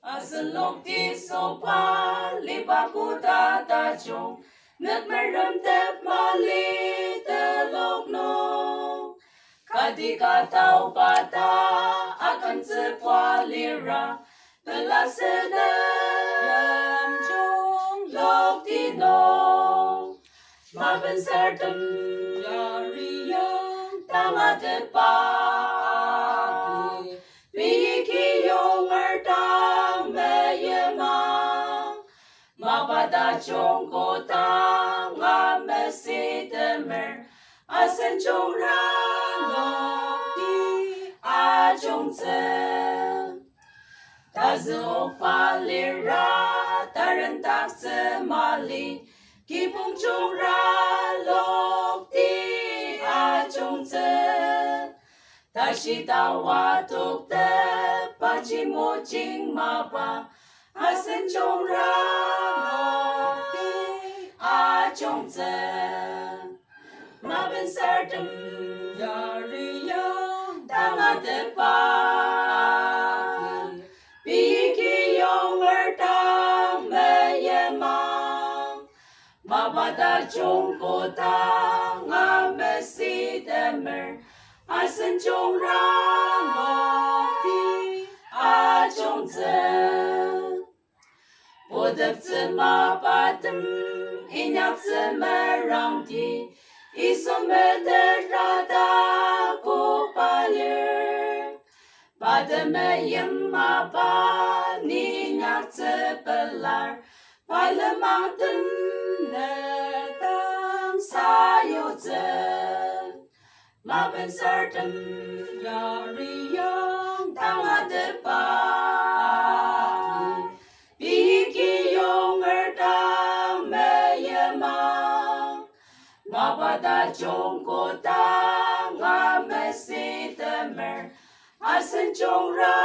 Asan lok ti so pa lipa kuta ta chung nước mây râm tép ma li tơ lok no kati ka tau pa ta akan se pa lira pela se de chung lok ti no ma ben sartam yari yang tama te pa pi ki yong er tang me ye ma ba da chung ko ta nga me si te mer asen chung ra lok ti a chung tse ta zo pa li ra ta ren tak se ma li ki pung chung ra lok ti a chung tse ta shi ta wa tuk te pa chi mo ching ma pa asen chung ra lok ti a chung tse ma ben sartam yari yang ta nga te pa pi ki yong er tang me ye ma ba da chung ko ta nga me si te mer asen chung ra lok ti a chung tse bo de tse ma ba tem inyak tse me rang ti iso me de ra da ko pa lir ba de me yem ma ba ni nyak tse pelar pa le mang ten ne tang sa yo tse ma ben sartam yari yang tang a de pa pi ki yong er tang me ye ma ba da chung ko ta nga me si te mer asen chung ra